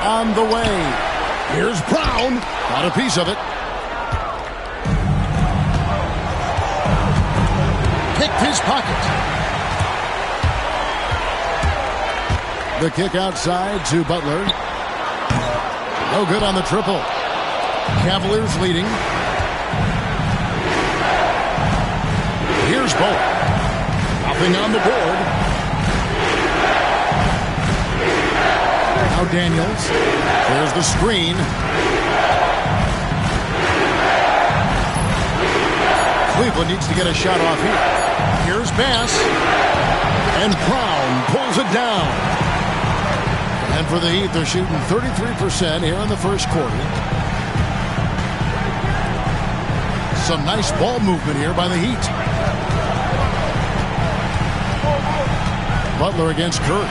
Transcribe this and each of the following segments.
on the way. Here's Brown. Got a piece of it. Picked his pocket. The kick outside to Butler. No good on the triple. Cavaliers leading. Here's Bolt. Nothing on the board. Now Daniels. There's the screen. Cleveland needs to get a shot off here. Here's Bass. And Brown pulls it down. And for the Heat, they're shooting 33% here in the first quarter. Some nice ball movement here by the Heat. Butler against Curry.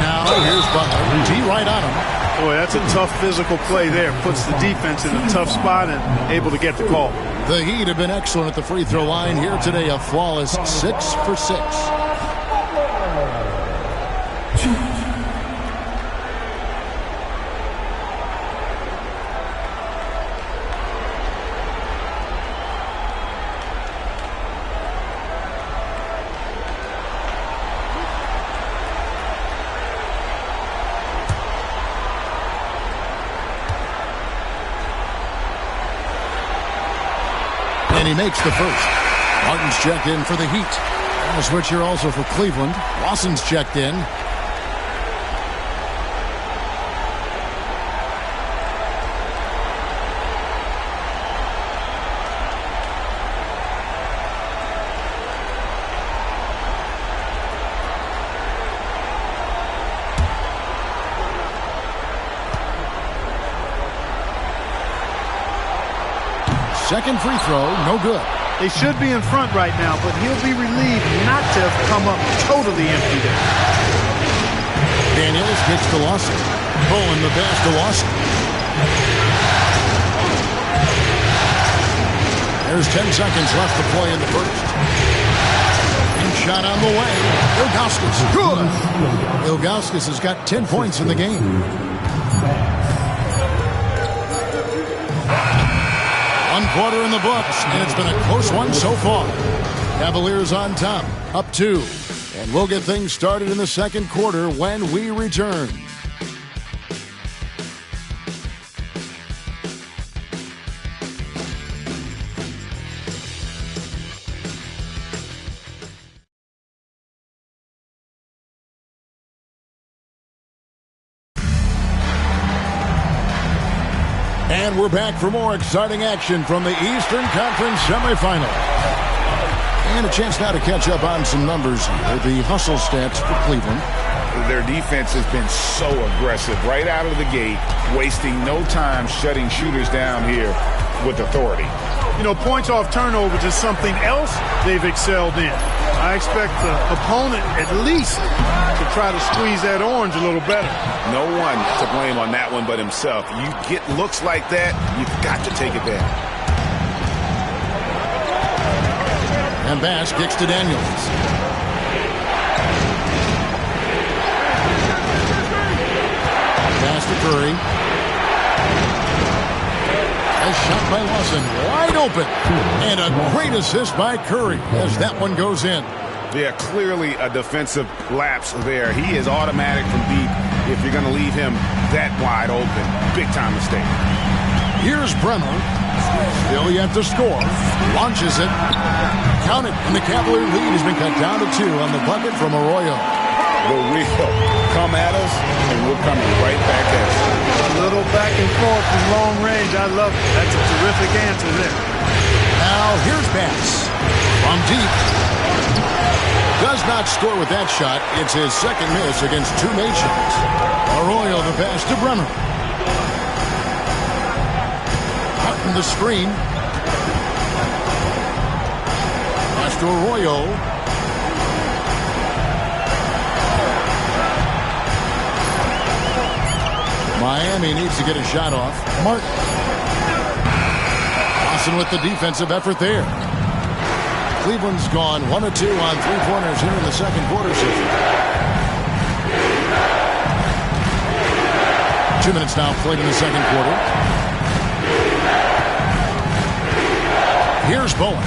Now here's Butler. T right on him. Boy, that's a tough physical play there. Puts the defense in a tough spot and able to get the call. The Heat have been excellent at the free throw line here today. A flawless 6 for 6. And he makes the first. Martin's checked in for the Heat. And a switch here also for Cleveland. Lawson's checked in. Second free throw, no good. They should be in front right now, but he'll be relieved not to have come up totally empty there. Daniels gets to Lawson. Pulling the pass to Lawson. There's 10 seconds left to play in the first. And shot on the way. Ilgauskas. Good. Ilgauskas has got 10 points in the game. One quarter in the books, and it's been a close one so far. Cavaliers on top, up 2. And we'll get things started in the second quarter when we return. And we're back for more exciting action from the Eastern Conference semifinals. And a chance now to catch up on some numbers here. The hustle stats for Cleveland. Their defense has been so aggressive right out of the gate, wasting no time shutting shooters down here with authority. You know, points off turnovers is something else they've excelled in. I expect the opponent at least to try to squeeze that orange a little better. No one to blame on that one but himself. You get looks like that, you've got to take advantage. And Bass kicks to Daniels. Pass to Curry. A shot by Lawson, wide open. And a great assist by Curry as that one goes in. Yeah, clearly a defensive lapse there. He is automatic from deep if you're going to leave him that wide open. Big time mistake. Here's Bremer. Still yet to score. Launches it. Count it. And the Cavalier lead has been cut down to 2 on the bucket from Arroyo. The real come at us, and we're coming right back at you. A little back and forth from long range. I love it. That's a terrific answer there. Now here's Bass. From deep. Does not score with that shot. It's his second miss against two nations. Arroyo the pass to Bremer. Hutton the screen. Pass to Arroyo. Miami needs to get a shot off. Martin. Lawson with the defensive effort there. Cleveland's gone 1 of 2 on three-pointers here in the second quarter. 2 minutes now played in the second quarter. Here's Bowen.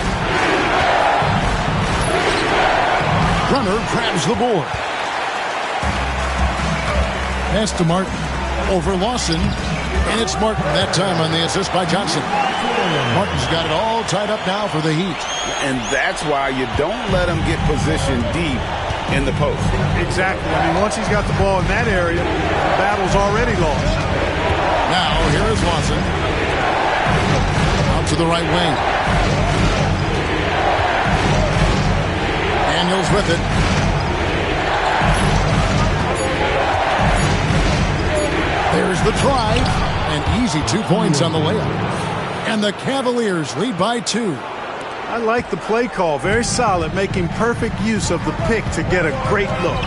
Brunner grabs the board. Pass to Martin. Over Lawson. And it's Martin that time on the assist by Johnson. Martin's got it all tied up now for the Heat. And that's why you don't let him get positioned deep in the post. Exactly. I mean, once he's got the ball in that area, the battle's already lost. Now, here is Lawson. Out to the right wing. Daniels with it. There's the drive. An easy 2 points on the layup. And the Cavaliers lead by 2. I like the play call. Very solid, making perfect use of the pick to get a great look.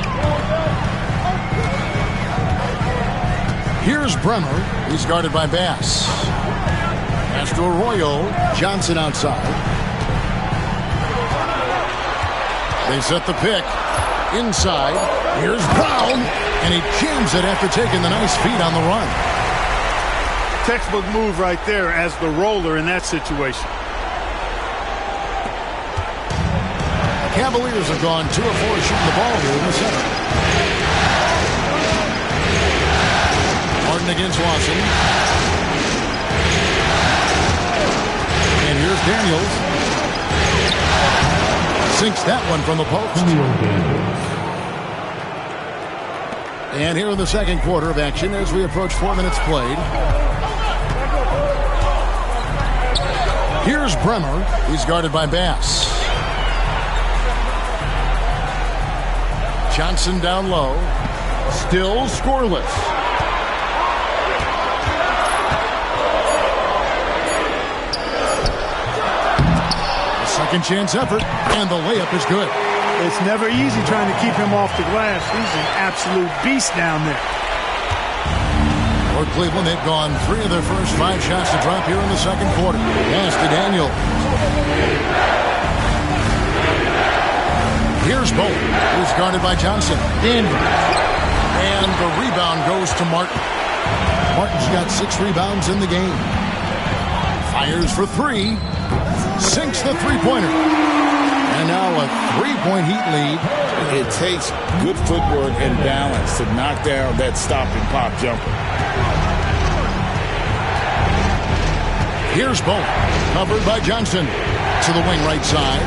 Here's Brunner. He's guarded by Bass. Pass to Arroyo. Johnson outside. They set the pick. Inside. Here's Brown. And he jams it after taking the nice feed on the run. Textbook move right there as the roller in that situation. The Cavaliers have gone 2 of 4 shooting the ball here in the center. Martin against Lawson. And here's Daniels. Sinks that one from the post. And here in the second quarter of action as we approach 4 minutes played. Here's Bremer. He's guarded by Bass. Johnson down low. Still scoreless. A second chance effort, and the layup is good. It's never easy trying to keep him off the glass. He's an absolute beast down there. For Cleveland, they've gone 3 of their first 5 shots to drop here in the second quarter. Pass to Daniel. Here's Bowen, who's guarded by Johnson. Daniel. And the rebound goes to Martin. Martin's got 6 rebounds in the game. Fires for 3. Sinks the three-pointer. And now a 3-point Heat lead. It takes good footwork and balance to knock down that stop and pop jumper. Here's Bowen, covered by Johnson. To the wing right side.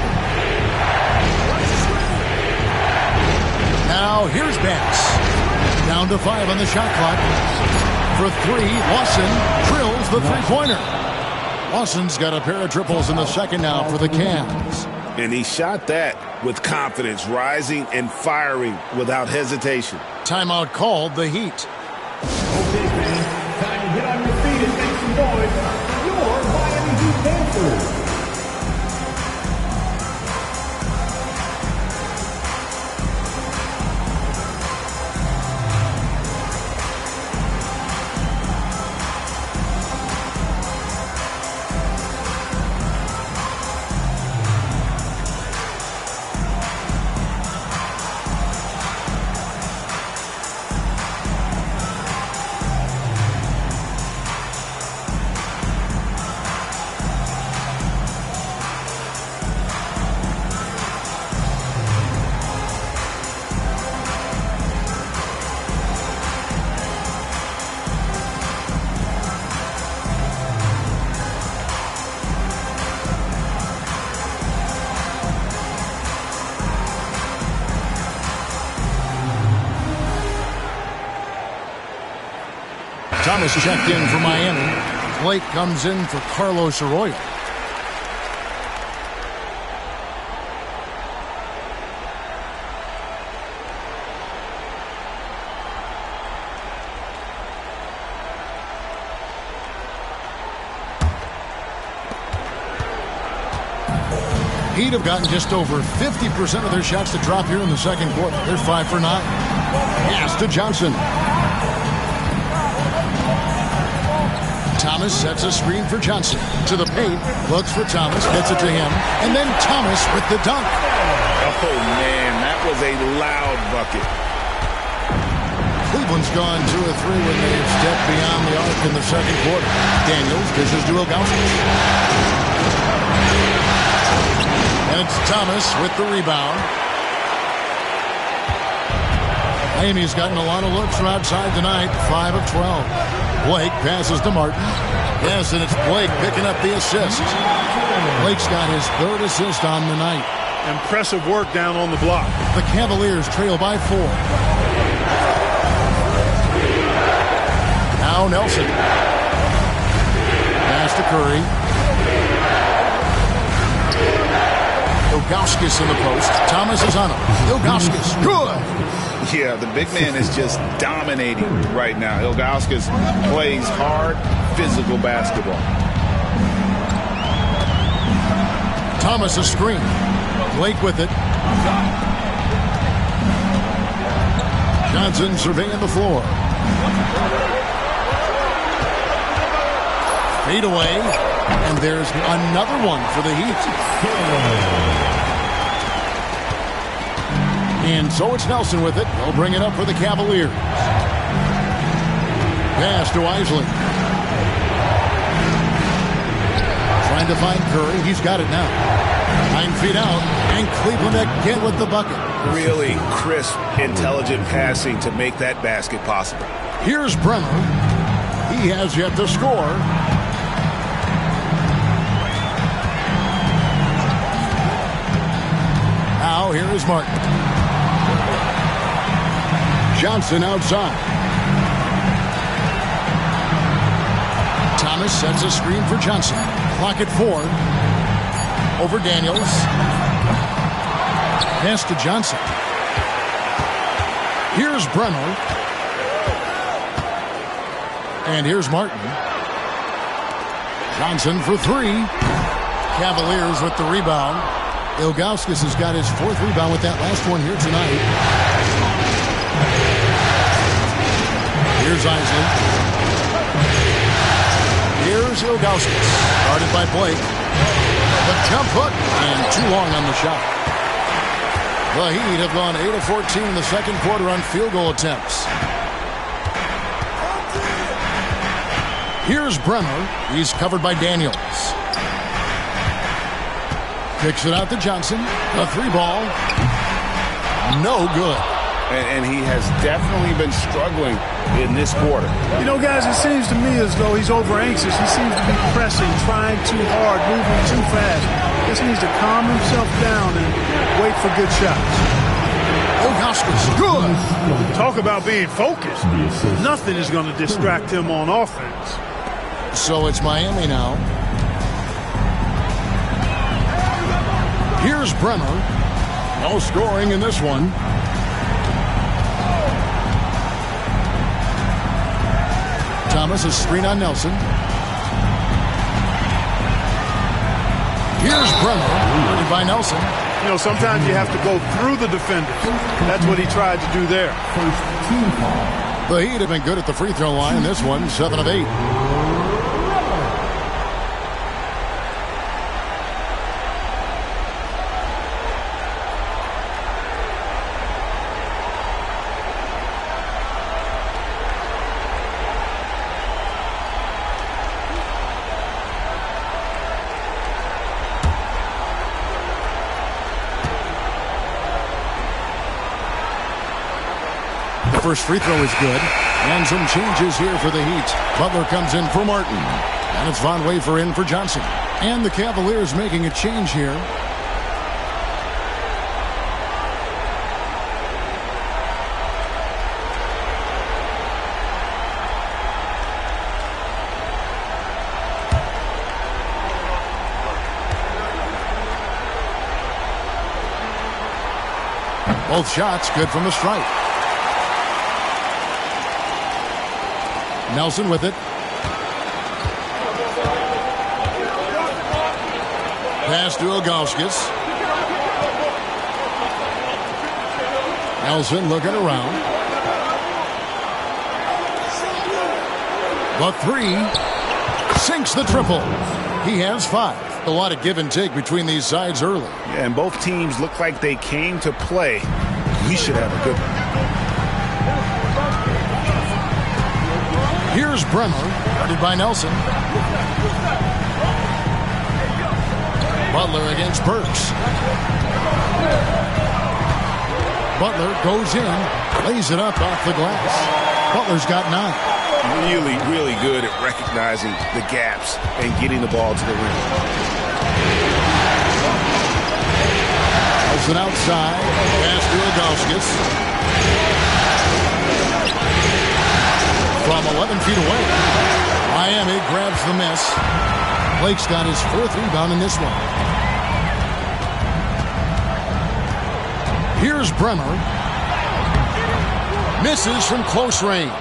Now here's Bass. Down to 5 on the shot clock. For 3, Lawson drills the three-pointer. Lawson's got a pair of triples in the second now for the Cavs. And he shot that with confidence, rising and firing without hesitation. Timeout called, the Heat. Okay, fans, time to get on your feet and make some noise for your Miami Heat Panthers. Thomas checked in for Miami. Blake comes in for Carlos Arroyo. Heat have gotten just over 50% of their shots to drop here in the second quarter. They're 5 for 9. Pass to Johnson. Thomas sets a screen for Johnson. To the paint, looks for Thomas, gets it to him, and then Thomas with the dunk. Oh, man, that was a loud bucket. Cleveland's gone 2 of 3 when they've stepped beyond the arc in the second quarter. Daniels dishes to Ilgauskas. And it's Thomas with the rebound. Amy's gotten a lot of looks from outside tonight, 5 of 12. Blake passes to Martin. Yes, and it's Blake picking up the assist. Blake's got his 3rd assist on the night. Impressive work down on the block. The Cavaliers trail by 4. Now Nelson. Pass to Curry. Ilgauskas in the post. Thomas is on him. Ilgauskas, good. Yeah, the big man is just dominating right now. Ilgauskas plays hard, physical basketball. Thomas a screen. Blake with it. Johnson surveying the floor. Fade away. And there's another one for the Heat. And so it's Nelson with it. He'll bring it up for the Cavaliers. Pass to Isley. Trying to find Curry. He's got it now. 9 feet out. And Cleveland again with the bucket. Really crisp, intelligent passing to make that basket possible. Here's Bremer. He has yet to score. Now here is Martin. Johnson outside. Thomas sets a screen for Johnson. Clock at 4. Over Daniels. Pass to Johnson. Here's Bremer. And here's Martin. Johnson for 3. Cavaliers with the rebound. Ilgauskas has got his 4th rebound with that last one here tonight. Here's Isley. Here's Ilgauskas. Guarded by Blake. The jump hook. And too long on the shot. The Heat have gone 8 of 14 in the second quarter on field goal attempts. Here's Bremer. He's covered by Daniels. Kicks it out to Johnson. A 3-ball. No good. And he has definitely been struggling in this quarter. You know, guys, it seems to me as though he's over-anxious. He seems to be pressing, trying too hard, moving too fast. Just needs to calm himself down and wait for good shots. Ilgauskas, good. Talk about being focused. Nothing is going to distract him on offense. So it's Miami now. Here's Bremer. No scoring in this one. Thomas, a screen on Nelson. Here's Bremer, by Nelson. You know, sometimes you have to go through the defenders. That's what he tried to do there. The Heat have been good at the free throw line. This one, 7 of 8. First free throw is good. And some changes here for the Heat. Butler comes in for Martin. And it's Von Wafer in for Johnson. And the Cavaliers making a change here. Both shots good from the stripe. Nelson with it. Pass to Ilgauskas. Nelson looking around. The 3 sinks the triple. He has 5. A lot of give and take between these sides early. Yeah, and both teams look like they came to play. We should have a good one. Bremer, guarded by Nelson. Butler against Burks. Butler goes in, lays it up off the glass. Butler's got 9. Really, really good at recognizing the gaps and getting the ball to the rim. Nelson outside, pass to Ilgauskas. From 11 feet away, Miami grabs the miss. Blake's got his 4th rebound in this one. Here's Bremer. Misses from close range.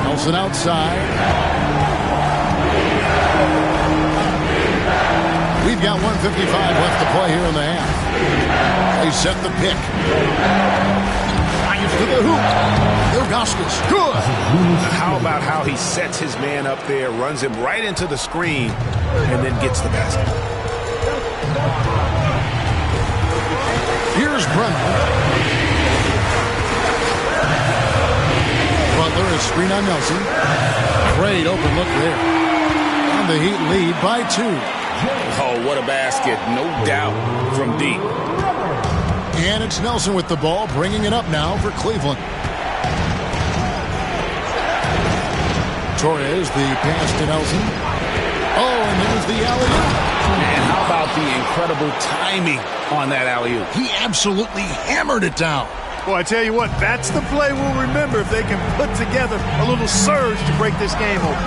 Nelson outside. We've got 1:55 left to play here in the half. They set the pick. Drives to the hoop. Ilgauskas, good. How about how he sets his man up there, runs him right into the screen, and then gets the basket. Here's Bremer. Butler, a screen on Nelson. Great open look there. And the Heat lead by 2. Oh, what a basket. No doubt from deep. And it's Nelson with the ball, bringing it up now for Cleveland. Torres, the pass to Nelson. Oh, and there's the alley-oop. And how about the incredible timing on that alley-oop? He absolutely hammered it down. Well, I tell you what, that's the play we'll remember if they can put together a little surge to break this game open.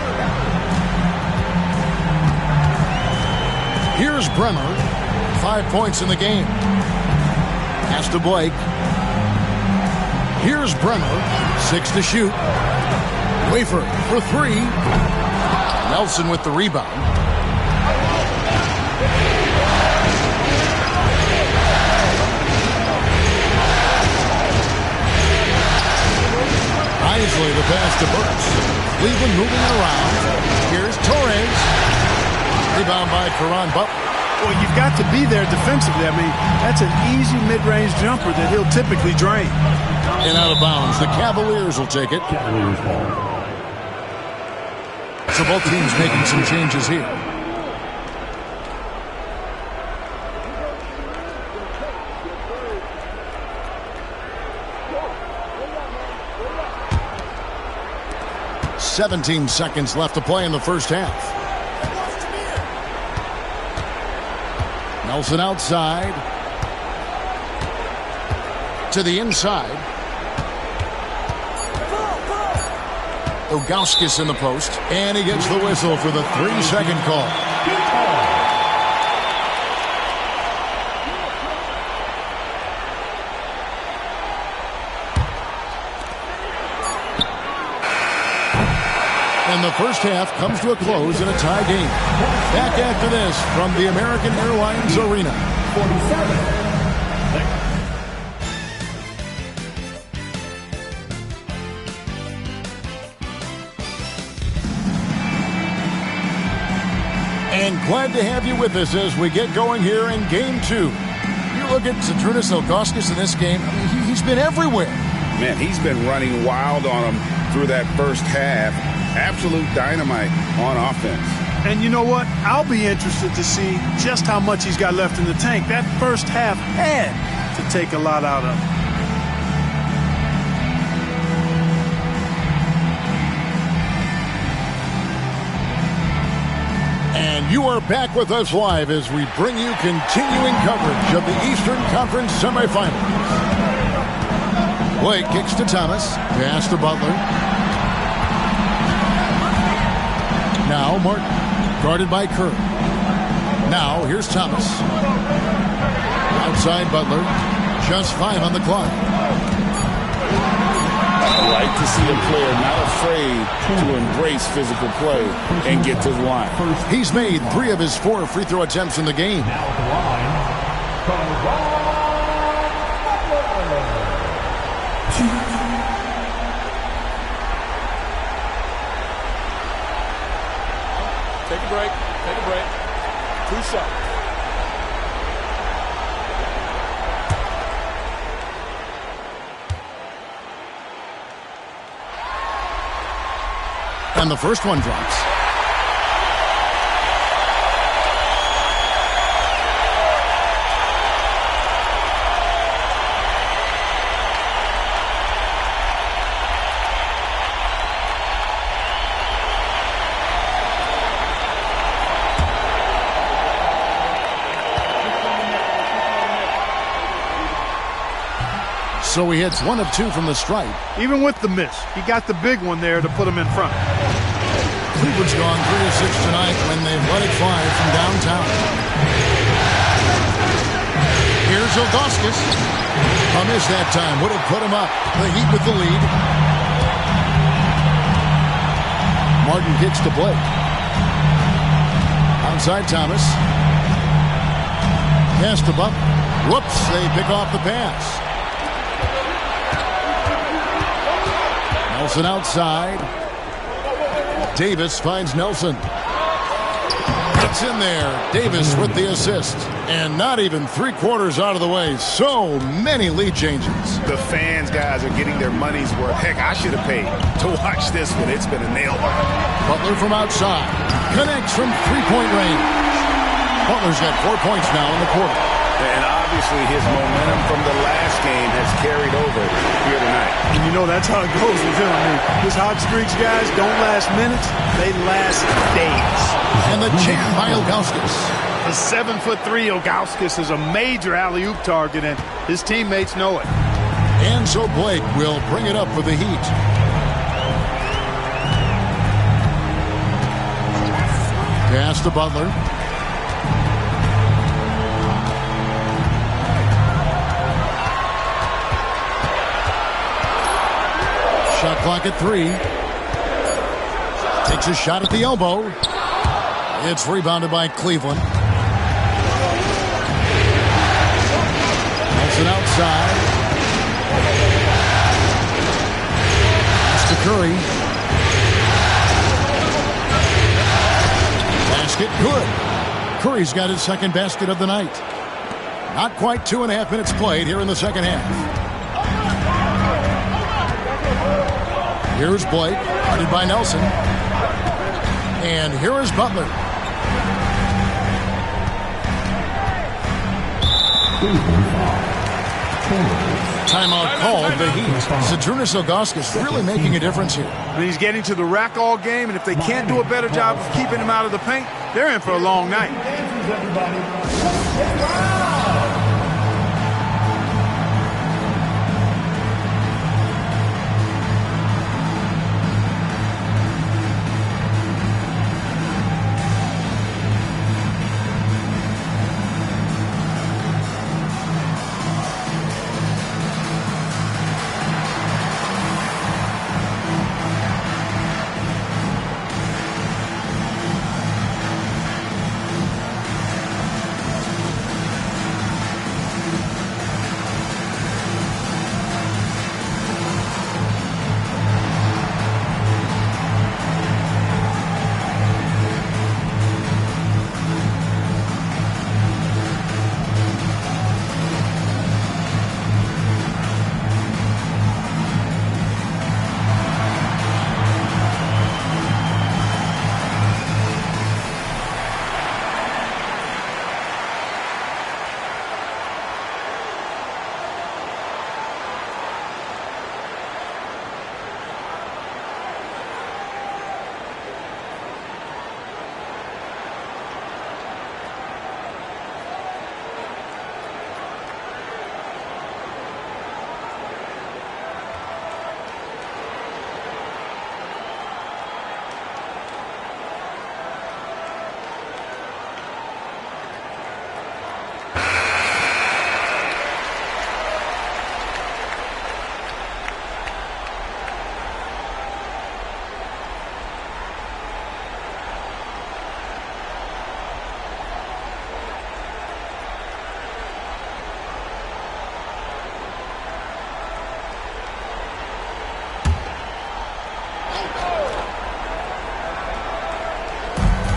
Here's Bremer. 5 points in the game. Pass to Blake. Here's Bremer. 6 to shoot. Wafer for 3. Nelson with the rebound. Isley the pass to Burks. Cleveland moving around. Here's Torres. Rebound by Caron Butler. Well, you've got to be there defensively. I mean, that's an easy mid-range jumper that he'll typically drain. And out of bounds. The Cavaliers will take it. So both teams making some changes here. "17 seconds left to play in the first half. Nelson outside. To the inside. Ilgauskas in the post. And he gets the whistle for the 3-second call. And the first half comes to a close in a tie game. Back after this from the American Airlines Arena. 47. And glad to have you with us as we get going here in Game 2. You look at Zydrunas Ilgauskas in this game, I mean, he's been everywhere. Man, he's been running wild on him through that first half. Absolute dynamite on offense. And you know what? I'll be interested to see just how much he's got left in the tank. That first half had to take a lot out of him. And you are back with us live as we bring you continuing coverage of the Eastern Conference semifinals. Blake kicks to Thomas. Pass to Butler. Now Martin, guarded by Kerr. Now here's Thomas. Outside Butler. Just 5 on the clock. I like to see a player not afraid to embrace physical play and get to the line. He's made 3 of his 4 free throw attempts in the game. Now at the line, Take a break. Take a break. 2 shots. And the first one drops. So he hits 1 of 2 from the stripe. Even with the miss, he got the big one there to put him in front. Cleveland's gone 3 of 6 tonight when they've let it fly from downtown. Here's Ilgauskas. A miss that time would have put him up. The Heat with the lead. Martin kicks to Blake. Outside Thomas. Pass to Buck. Whoops, they pick off the pass. Nelson outside. Davis finds Nelson. It's in there. Davis with the assist. And not even 3/4 out of the way. So many lead changes. The fans, guys, are getting their money's worth. Heck, I should have paid to watch this one. It's been a nail-biter. Butler from outside. Connects from three-point range. Butler's got 4 points now in the quarter. And obviously his momentum from the last game has carried over here tonight. And you know that's how it goes with him. I mean, his hot streaks, guys, don't last minutes. They last days. And the chip by Ilgauskas. The 7'3" Ilgauskas is a major alley-oop target, and his teammates know it. And so Blake will bring it up for the Heat. Pass to Butler. Shot clock at 3. Takes a shot at the elbow. It's rebounded by Cleveland. Nelson outside. Pass to Curry. Basket good. Curry's got his second basket of the night. Not quite 2.5 minutes played here in the second half. Here's Blake, guarded by Nelson. And here is Butler. Timeout called the Heat. Zydrunas Ilgauskas really making a difference here. I mean, he's getting to the rack all game, and if they can't do a better job of keeping him out of the paint, they're in for a long night.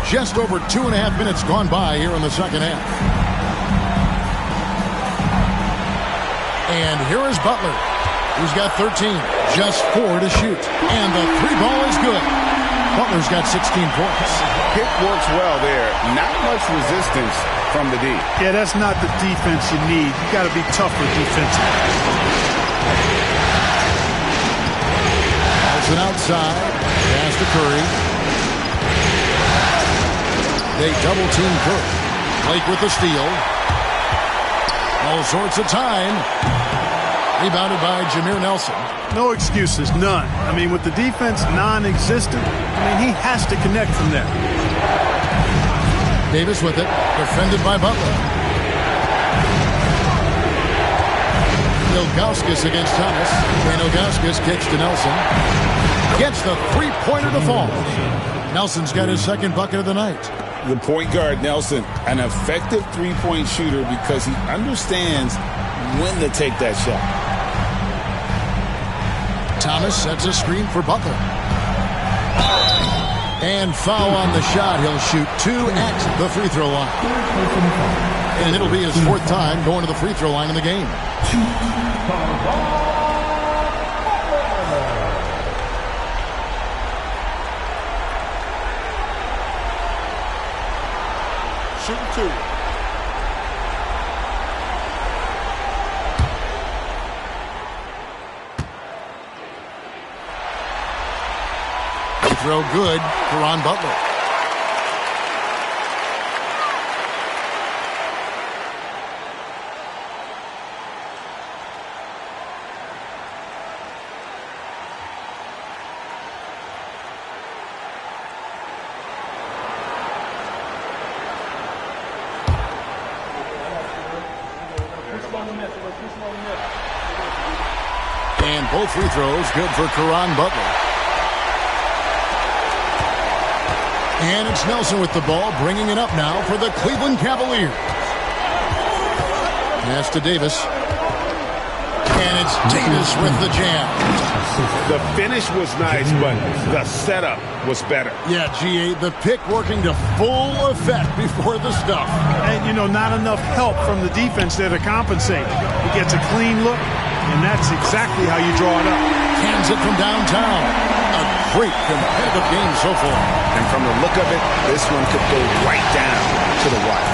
Just over 2.5 minutes gone by here in the second half. And here is Butler, who's got 13, just 4 to shoot. And the 3 ball is good. Butler's got 16 points. Pick works well there. Not much resistance from the D. Yeah, that's not the defense you need. You got to be tougher defensively. Nelson outside. Pass to Curry. They double-team Curry. Blake with the steal. All sorts of time. Rebounded by Jameer Nelson. No excuses, none. I mean, with the defense non-existent, he has to connect from there. Davis with it, defended by Butler. Ilgauskas against Thomas. And Ilgauskas kicks to Nelson. Gets the three-pointer to fall. Nelson's got his second bucket of the night. The point guard, Nelson, an effective three-point shooter because he understands when to take that shot. Thomas sets a screen for Butler. And foul on the shot. He'll shoot 2 at the free throw line. And it'll be his 4th time going to the free throw line in the game. Shooting 2. Throw good for Ron Butler. And both free throws good for Caron Butler. And it's Nelson with the ball, bringing it up now for the Cleveland Cavaliers. Pass to Davis. And it's Davis with the jam. The finish was nice, but the setup was better. Yeah, G.A., the pick working to full effect before the stuff. And, not enough help from the defense there to compensate. He gets a clean look, and that's exactly how you draw it up. Hands it from downtown. A great competitive game so far. And from the look of it, this one could go right down to the wire.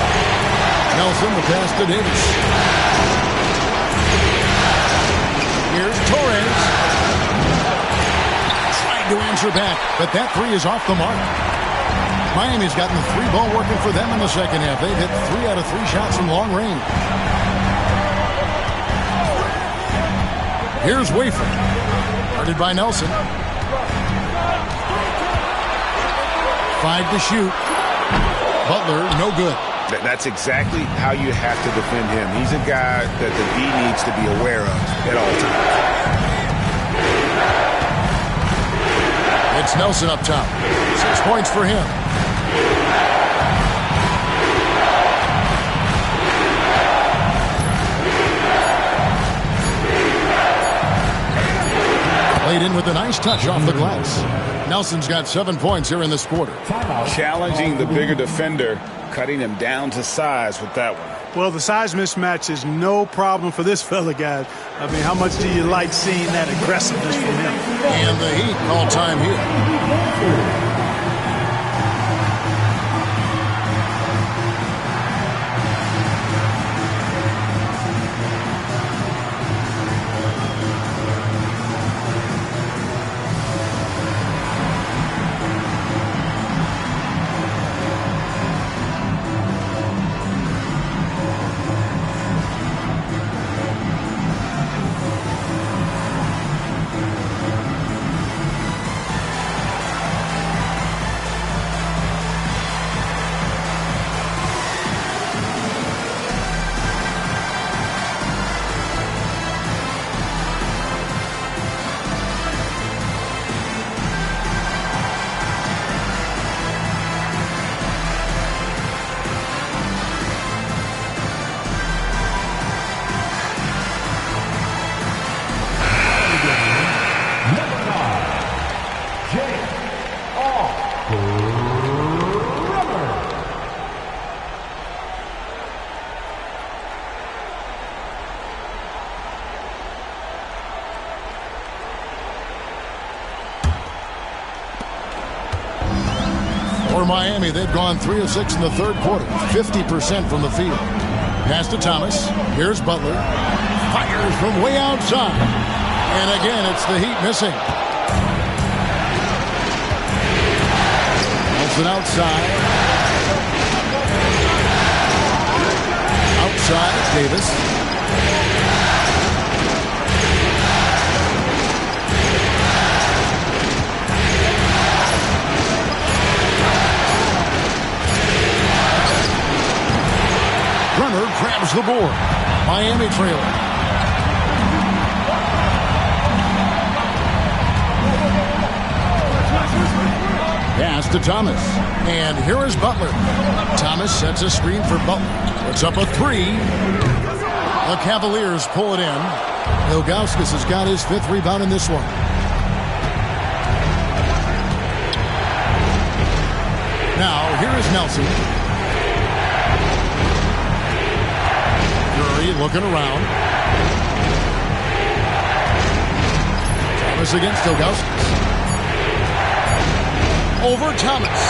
Nelson, the pass to Davis. Here's Torres. Trying to answer back, but that three is off the mark. Miami's gotten the three ball working for them in the second half. They've hit 3 out of 3 shots from long range. Here's Wafer. Guarded by Nelson. 5 to shoot. Butler, no good. That's exactly how you have to defend him. He's a guy that the D needs to be aware of at all times. It's Nelson up top. 6 points for him. Laid in with a nice touch off the glass. Nelson's got 7 points here in this quarter. Challenging the bigger defender, cutting him down to size with that one. Well, the size mismatch is no problem for this fella, guys. I mean, how much do you like seeing that aggressiveness from him? And the Heat all-time here. For Miami, they've gone 3 of 6 in the third quarter, 50% from the field. Pass to Thomas. Here's Butler. Fires from way outside. And again, it's the Heat missing. Nelson outside. Outside, Davis. Brenner grabs the board. Miami trailing. Pass to Thomas. And here is Butler. Thomas sets a screen for Butler. Puts up a three. The Cavaliers pull it in. Ilgauskas has got his 5th rebound in this one. Now, here is Nelson. Looking around. Thomas against Ilgauskas. Over Thomas.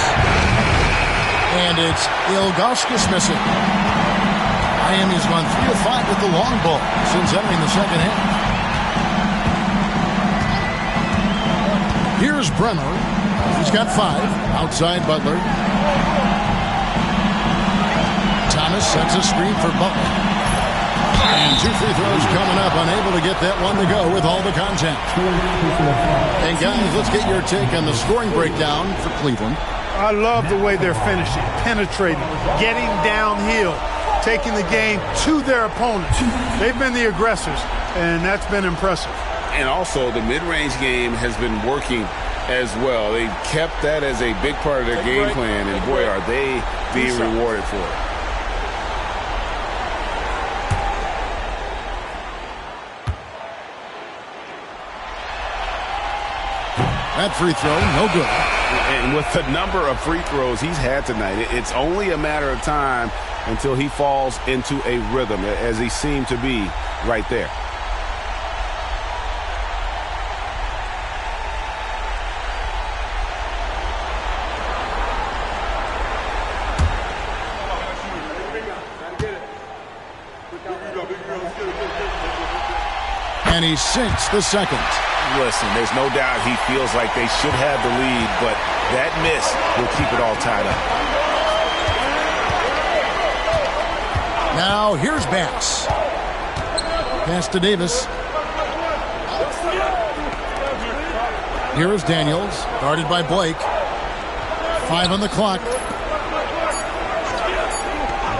And it's Ilgauskas missing. Miami's gone 3 of 5 with the long ball since entering the second half. Here's Brenner. He's got 5. Outside Butler. Thomas sets a screen for Butler. And 2 free throws coming up, unable to get that one to go with all the contact. And guys, let's get your take on the scoring breakdown for Cleveland. I love the way they're finishing, penetrating, getting downhill, taking the game to their opponents. They've been the aggressors, and that's been impressive. And also, the mid-range game has been working as well. They kept that as a big part of their game plan, and boy, are they being rewarded for it. That free throw, no good. And with the number of free throws he's had tonight, it's only a matter of time until he falls into a rhythm, as he seemed to be right there. And he sinks the second. Listen, there's no doubt he feels like they should have the lead, but that miss will keep it all tied up. Now, here's Bass. Pass to Davis. Here is Daniels, guarded by Blake. 5 on the clock.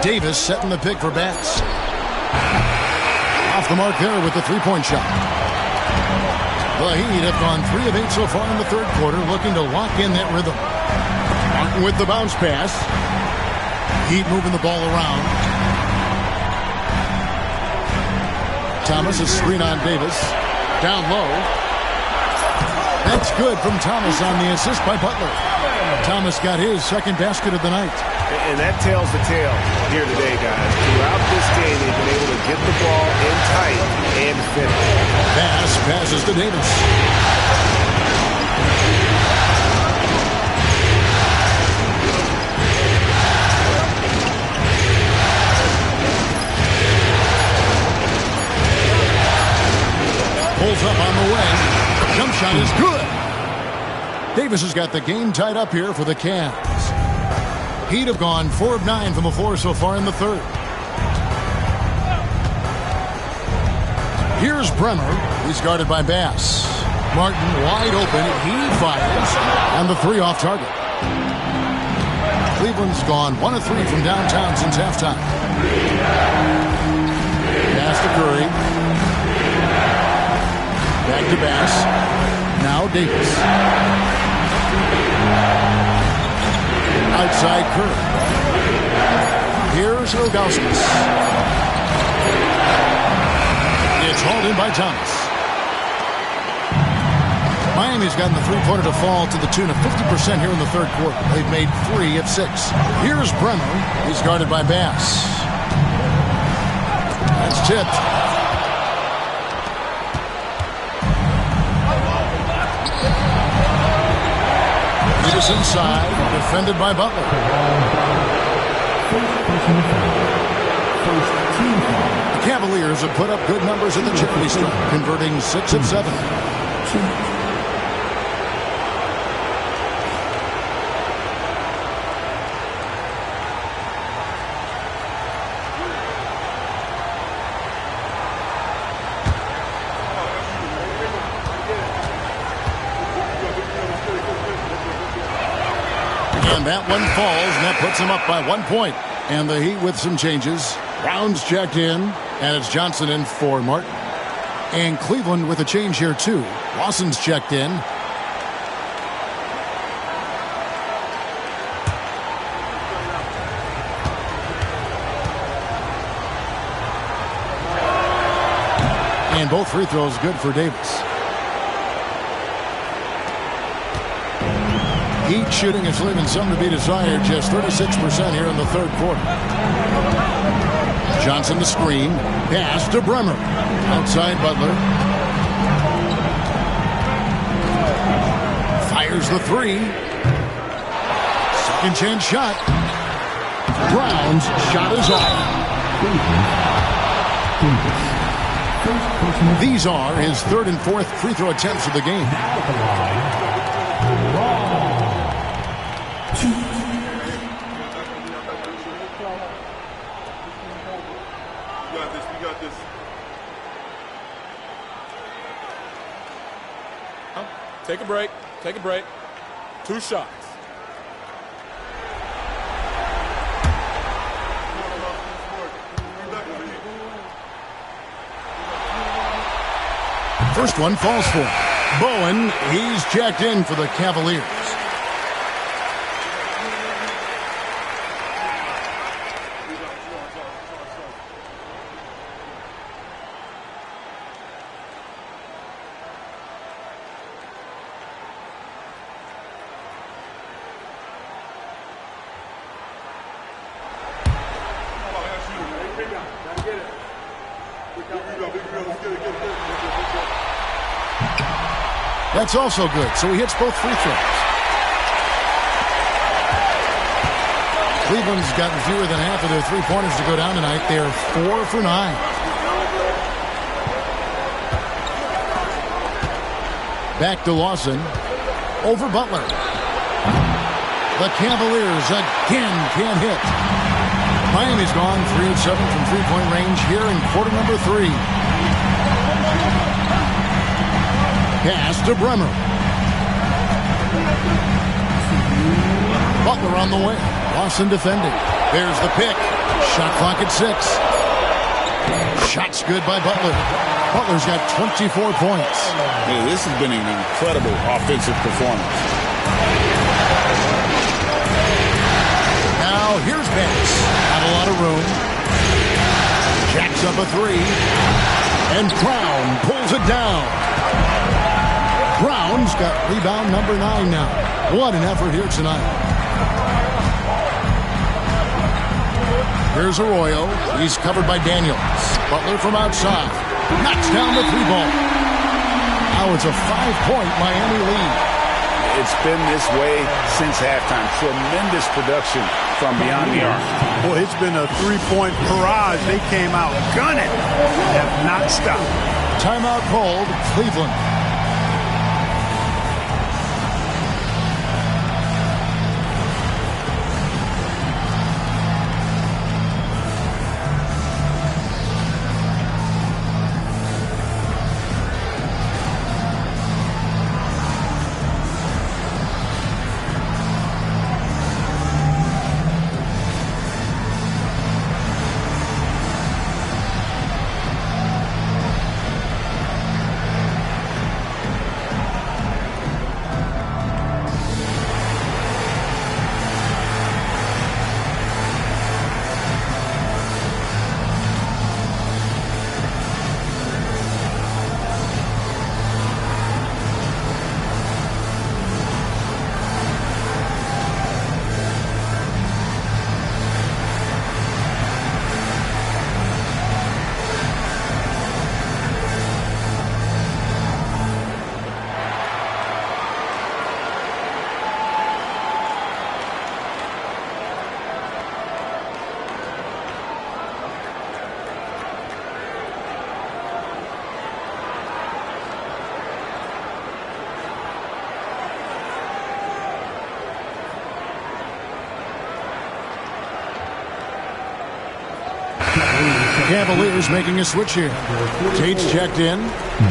Davis setting the pick for Bass. Off the mark there with the three-point shot. The Heat have gone 3 of 8 so far in the third quarter, looking to lock in that rhythm. Martin with the bounce pass. Heat moving the ball around. Thomas is screen on Davis. Down low. That's good from Thomas on the assist by Butler. Thomas got his second basket of the night. And that tells the tale here today, guys. Throughout this game, they've been able to get the ball in tight and finish. Pass passes to Davis. Pulls up on the way. Jump shot is good. Davis has got the game tied up here for the Cavs. Heat have gone 4 of 9 from the floor so far in the third. Here's Brenner. He's guarded by Bass. Martin wide open. He fires. And the 3 off target. Cleveland's gone 1 of 3 from downtown since halftime. Pass to Curry. Back to Bass. Now Davis. Outside Curry. Here's Ilgauskas. It's hauled in by Thomas. Miami's gotten the three-pointer to fall to the tune of 50% here in the third quarter. They've made 3 of 6. Here's Brenner. He's guarded by Bass. That's tipped. Davis inside, defended by Butler. The Cavaliers have put up good numbers in the charity stripe, converting 6 of 7. And that one falls, and that puts them up by 1 point. And the Heat with some changes. Brown's checked in, and it's Johnson in for Martin. And Cleveland with a change here, too. Lawson's checked in. And both free throws good for Davis. Heat shooting is leaving some to be desired, just 36% here in the third quarter. Johnson the screen, pass to Bremer. Outside Butler. Fires the three. Second chance shot. Brown's shot is off. These are his third and fourth free throw attempts of the game. Take a break. Take a break. 2 shots. First one falls for Bowen. He's checked in for the Cavaliers. That's also good, so he hits both free throws. Cleveland's gotten fewer than half of their three-pointers to go down tonight. They're 4 for 9. Back to Lawson. Over Butler. The Cavaliers again can't hit. Miami's gone 3 of 7 from three-point range here in quarter number 3. Pass to Bremer. Butler on the way. Lawson defending. There's the pick. Shot clock at 6. Shots good by Butler. Butler's got 24 points. Yeah, this has been an incredible offensive performance. Now here's Bass. Not a lot of room. Jacks up a 3. And Brown pulls it down. Brown's got rebound number 9 now. What an effort here tonight. Here's Arroyo. He's covered by Daniels. Butler from outside. Knocks down the 3-ball. Now it's a 5-point Miami lead. It's been this way since halftime. Tremendous production from beyond the arc. Boy, it's been a 3-point barrage. They came out gunning. Have not stopped. Timeout called. Cleveland. Cavaliers making a switch here. Tate's checked in.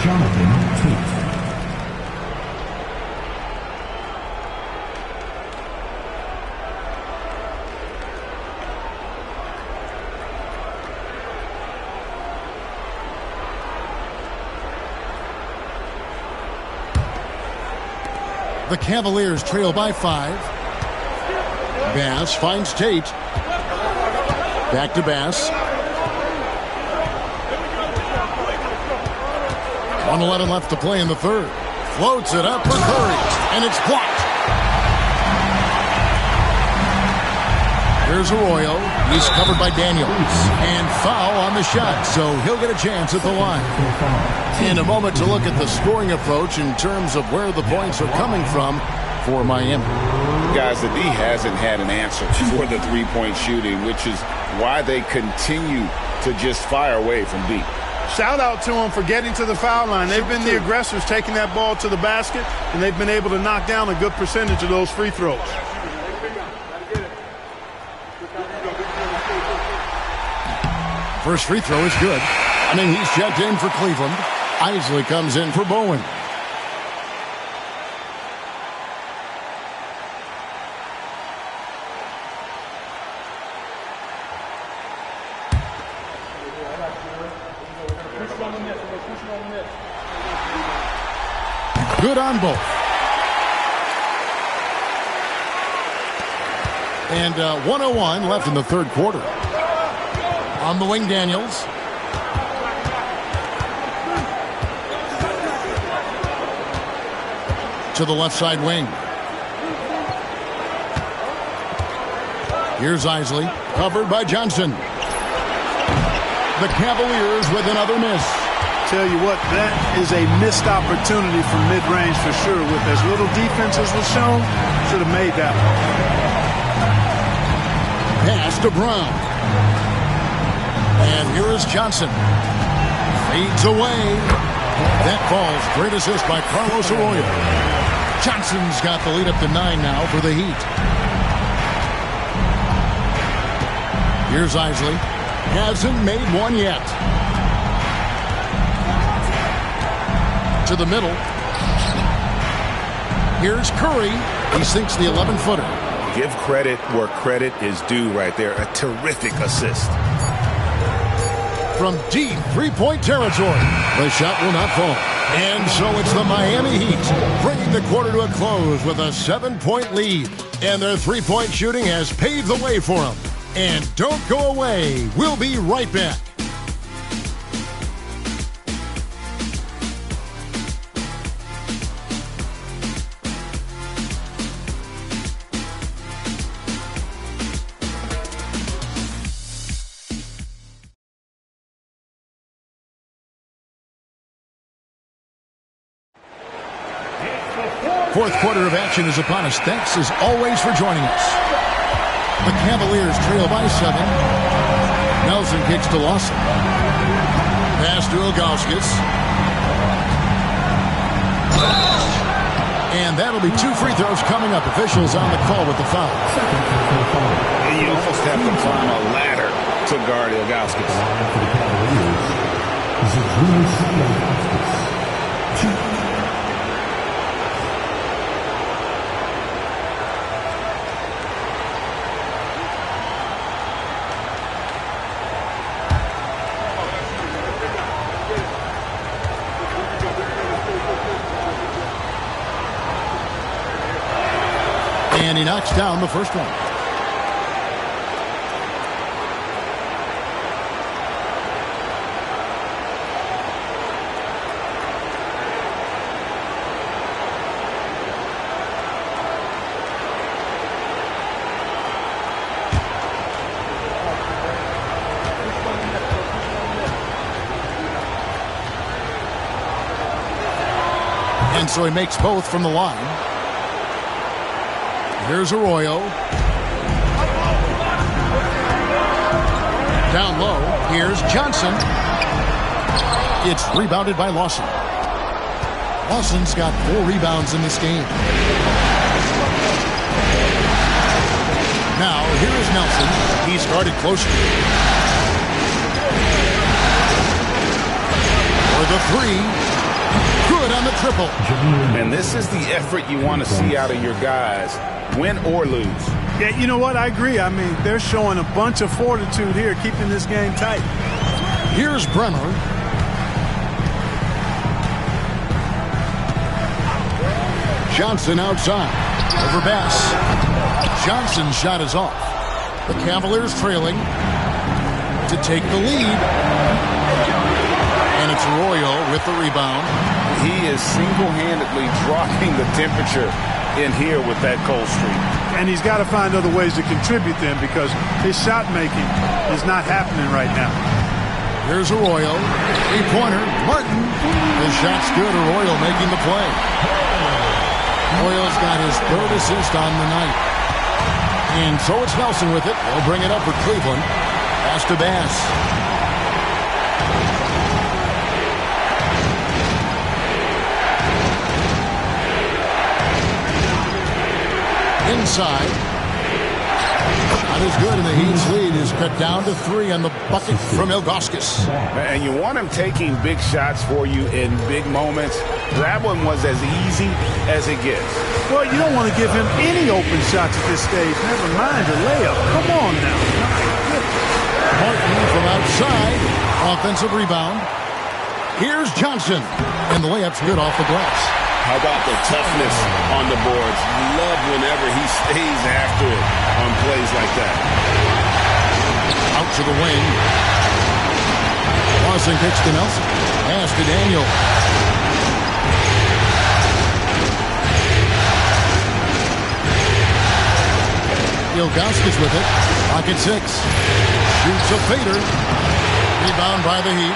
Jonathan Tate. The Cavaliers trail by 5. Bass finds Tate. Back to Bass. 1:11 left to play in the third. Floats it up for Curry, and it's blocked. Here's Arroyo. He's covered by Daniels. And foul on the shot, so he'll get a chance at the line. In a moment to look at the scoring approach in terms of where the points are coming from for Miami. Guys, the D hasn't had an answer for the three-point shooting, which is why they continue to just fire away from deep. Shout out to them for getting to the foul line. They've been the aggressors, taking that ball to the basket, and they've been able to knock down a good percentage of those free throws. First free throw is good. And then he's checked in for Cleveland. Isley comes in for Bowen. Good on both. And 1:01 left in the third quarter. On the wing, Daniels. To the left side wing. Here's Isley, covered by Johnson. The Cavaliers with another miss. Tell you what, that is a missed opportunity from mid-range for sure. With as little defense as was shown, should have made that one. Pass to Brown. And here is Johnson. Fades away. That falls. Great assist by Carlos Arroyo. Johnson's got the lead up to 9 now for the Heat. Here's Isley. Hasn't made one yet. To the middle. Here's Curry. He sinks the 11-footer. Give credit where credit is due right there. A terrific assist. From deep three-point territory, the shot will not fall. And so it's the Miami Heat bringing the quarter to a close with a 7-point lead. And their three-point shooting has paved the way for them. And don't go away. We'll be right back. Fourth quarter of action is upon us. Thanks as always for joining us. The Cavaliers trail by 7. Nelson kicks to Lawson. Pass to Ilgauskas. And that'll be 2 free throws coming up. Officials on the call with the foul. You almost have to climb a ladder to guard Ilgauskas. And he knocks down the first one. And so he makes both from the line. Here's Arroyo. Down low. Here's Johnson. It's rebounded by Lawson. Lawson's got 4 rebounds in this game. Now, here is Nelson. He's guarded closely. For the three. Good on the triple. And this is the effort you want to see out of your guys, win or lose. Yeah, you know what? I agree. I mean, they're showing a bunch of fortitude here, keeping this game tight. Here's Bremer. Johnson outside. Over Bass. Johnson's shot is off. The Cavaliers trailing to take the lead. And it's Royal with the rebound. He is single-handedly dropping the temperature in here with that cold streak. And he's got to find other ways to contribute then, because his shot making is not happening right now. Here's Arroyo. Three-pointer. Martin. His shot's good. Arroyo making the play. Arroyo's got his third assist on the night. And so it's Nelson with it. They'll bring it up for Cleveland. Pass to Bass. Inside. Shot is good, and the Heat's lead is cut down to 3 on the bucket from Ilgauskas. And you want him taking big shots for you in big moments. That one was as easy as it gets. Well, you don't want to give him any open shots at this stage. Never mind a layup. Come on now. Martin from outside. Offensive rebound. Here's Johnson. And the layup's good off the glass. How about the toughness on the boards? Love whenever he stays after it on plays like that. Out to the wing. Crossing pitch to Nelson. Pass to Daniel. Ilgauskas with it. Pocket 6. Shoots a fader. Rebound by the Heat.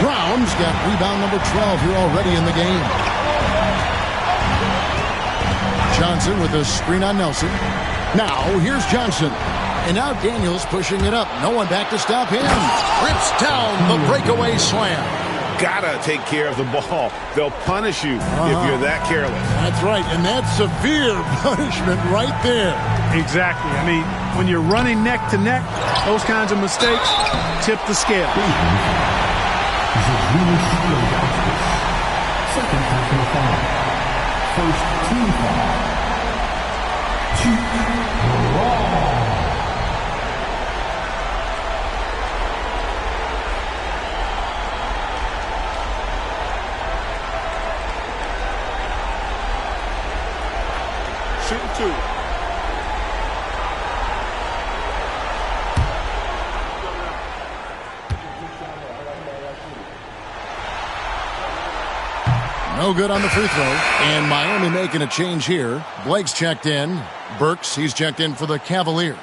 Brown's got rebound number 12 here already in the game. Johnson with a screen on Nelson. Now, here's Johnson. And now Daniels pushing it up. No one back to stop him. Rips down the breakaway slam. Gotta take care of the ball. They'll punish you if you're that careless. That's right, and that's severe punishment right there. Exactly. I mean, when you're running neck to neck, those kinds of mistakes tip the scale. Second personal foul. First team foul. Shooting 2. No good on the free throw. And Miami making a change here. Blake's checked in. Burks, he's checked in for the Cavaliers.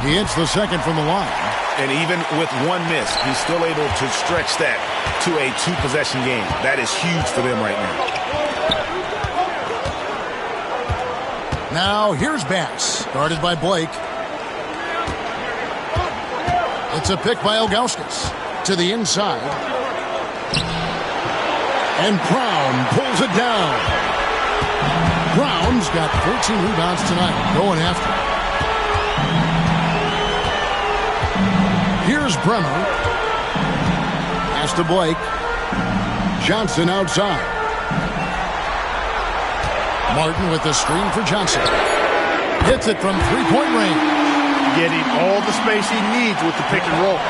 He hits the second from the line. And even with one miss, he's still able to stretch that to a 2-possession game. That is huge for them right now. Now, here's Bass, guarded by Blake. It's a pick by Ilgauskas to the inside. And Brown pulls it down. Brown's got 14 rebounds tonight, going after it. Here's Bremer. Pass to Blake. Johnson outside. Martin with the screen for Johnson. Hits it from three-point range. Getting all the space he needs with the pick and roll.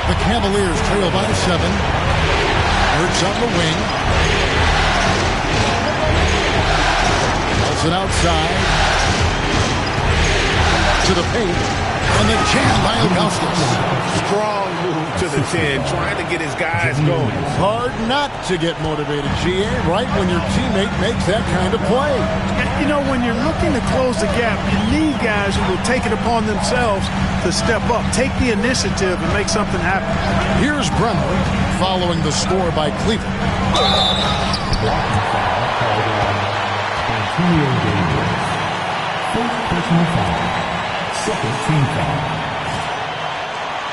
The Cavaliers trail by 7. Hurts on the wing. Nelson outside. To the paint. And the jam by Ilgauskas. Strong move to the 10, trying to get his guys going. Hard not to get motivated, GA, right when your teammate makes that kind of play. You know, when you're looking to close the gap, you need guys who will take it upon themselves to step up, take the initiative, and make something happen. Here's Bremer following the score by Cleveland. Antonio Davis. First personal foul. Second team foul.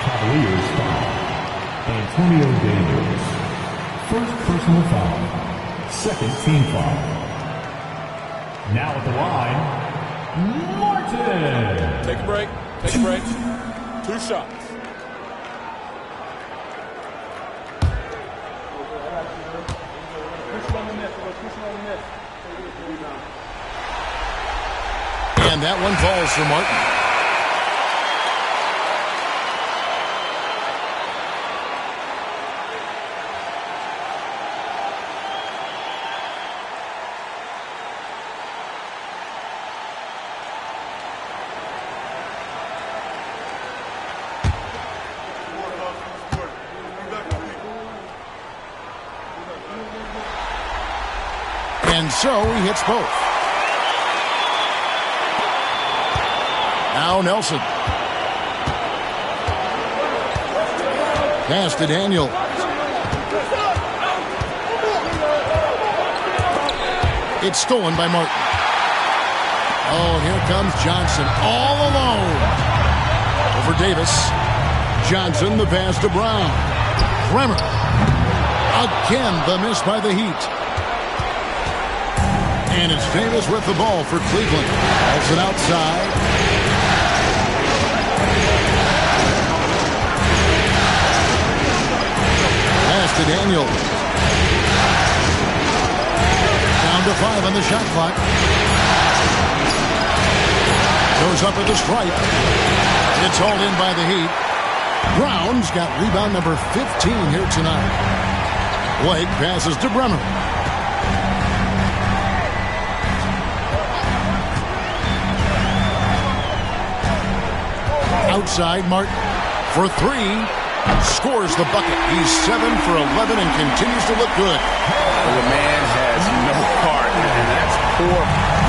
Cavaliers foul. Antonio Davis. First personal foul. Second team foul. Now at the line, Martin. Take a break. Take a break. 2 shots. And that one falls for Martin. And so he hits both. Now Nelson. Pass to Daniel. It's stolen by Martin. Oh, here comes Johnson all alone. Over Davis. Johnson, the pass to Brown. Bremer. Again, the miss by the Heat. And it's Davis with the ball for Cleveland. Has it outside. Pass to Daniel. Down to 5 on the shot clock. Goes up with the stripe. It's hauled in by the Heat. Brown's got rebound number 15 here tonight. Blake passes to Bremer. Outside, Martin for 3. Scores the bucket. He's 7 for 11 and continues to look good. Well, the man has no heart, and that's poor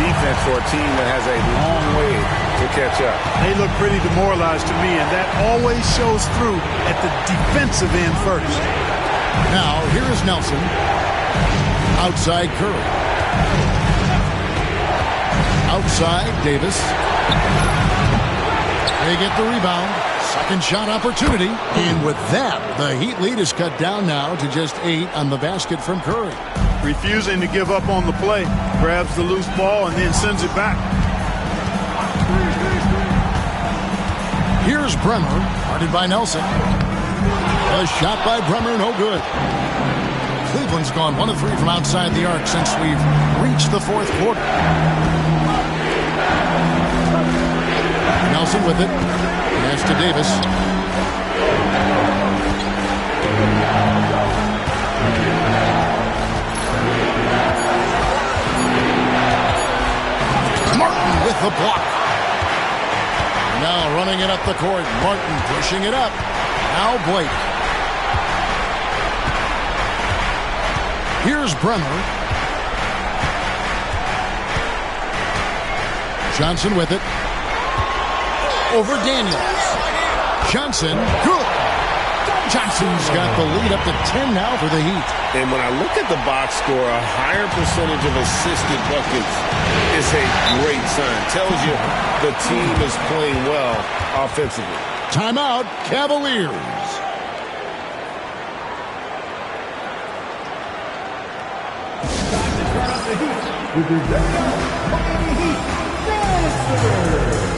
defense for a team that has a long way to catch up. They look pretty demoralized to me, and that always shows through at the defensive end first. Now, here is Nelson. Outside, Curry. Outside, Davis. They get the rebound. Second shot opportunity. And with that, the Heat lead is cut down now to just 8 on the basket from Curry. Refusing to give up on the play. Grabs the loose ball and then sends it back. Here's Bremer, guarded by Nelson. A shot by Bremer, no good. Cleveland's gone 1 of 3 from outside the arc since we've reached the fourth quarter. Nelson with it. Pass to Davis. Martin with the block. Now running it up the court. Martin pushing it up. Now Blake. Here's Bremer. Johnson with it. Over Daniels. Johnson, good. Johnson's got the lead up to 10 now for the Heat. And when I look at the box score, a higher percentage of assisted buckets is a great sign. Tells you the team is playing well offensively. Timeout, Cavaliers. Time to turn up the heat with your Miami Heat Dancers.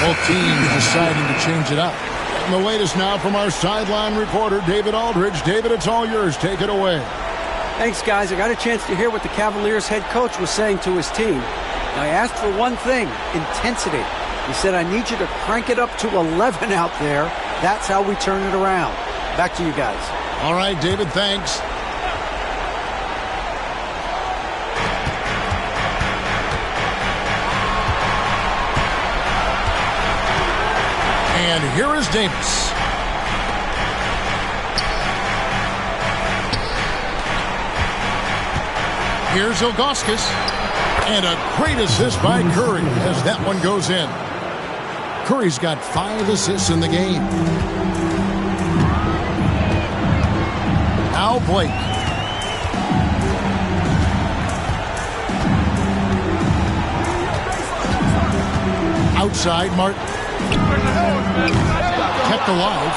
Both teams deciding to change it up. And the latest now from our sideline reporter, David Aldridge. David, it's all yours. Take it away. Thanks, guys. I got a chance to hear what the Cavaliers head coach was saying to his team. Now, I asked for one thing, intensity. He said, I need you to crank it up to 11 out there. That's how we turn it around. Back to you guys. All right, David, thanks. And here is Davis. Here's Ilgauskas. And a great assist by Curry as that one goes in. Curry's got 5 assists in the game. Now Blake. Outside, Martin. Kept alive.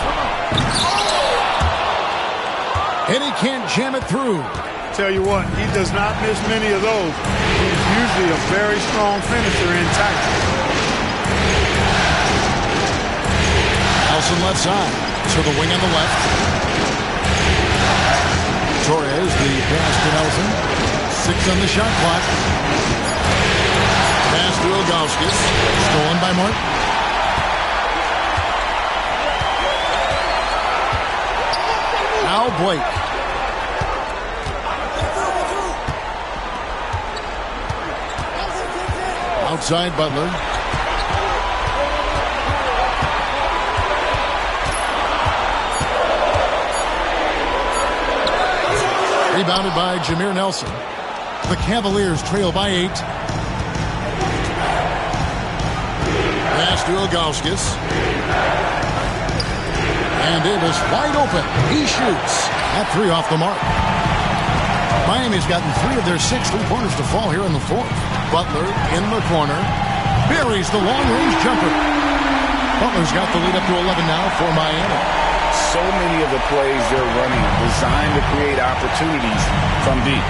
And he can't jam it through. Tell you what, he does not miss many of those. He's usually a very strong finisher in tight. Nelson left side. To the wing on the left. Torres, the pass to Nelson. 6 on the shot clock. Pass to Ilgauskas. Stolen by Martin. Now Blake. Outside Butler. Rebounded by Jameer Nelson. The Cavaliers trail by 8. Pass to Ilgauskas. And Davis wide open. He shoots. At 3 off the mark. Miami's gotten 3 of their 6 3-pointers to fall here in the 4th. Butler in the corner. Buries the long-range jumper. Butler's got the lead up to 11 now for Miami. So many of the plays they're running designed to create opportunities from deep.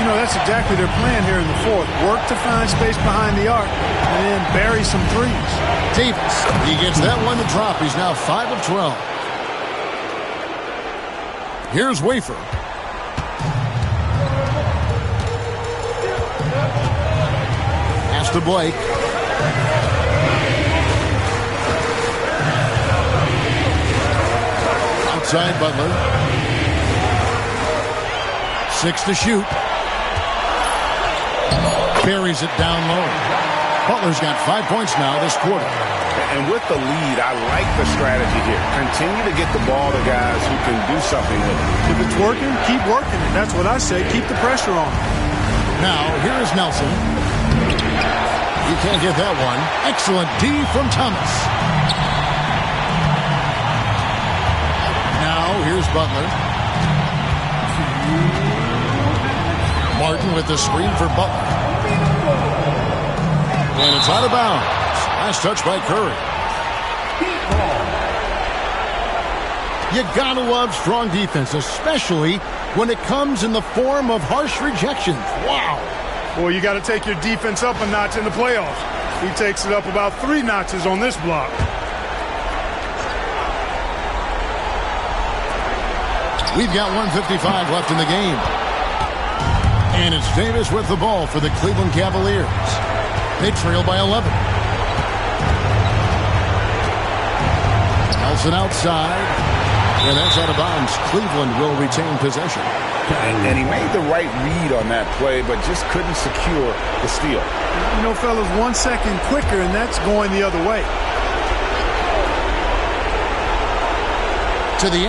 You know, that's exactly their plan here in the 4th. Work to find space behind the arc and then bury some threes. Davis, he gets that one to drop. He's now 5 of 12. Here's Wafer. Pass to Blake. Outside Butler. 6 to shoot. Buries it down low. Butler's got 5 points now this quarter. And with the lead, I like the strategy here. Continue to get the ball to guys who can do something with it. If it's working, keep working it. That's what I say. Keep the pressure on. Now, here is Nelson. You can't get that one. Excellent D from Thomas. Now, here's Butler. Martin with the screen for Butler. And it's out of bounds. Last touch by Curry. You gotta love strong defense, especially when it comes in the form of harsh rejections. Wow. Boy, you got to take your defense up a notch in the playoffs. He takes it up about 3 notches on this block. We've got 1:55 left in the game. And it's Davis with the ball for the Cleveland Cavaliers. They trail by 11. Nelson outside. And that's out of bounds. Cleveland will retain possession. And he made the right read on that play, but just couldn't secure the steal. You know, fellas, 1 second quicker, and that's going the other way. To the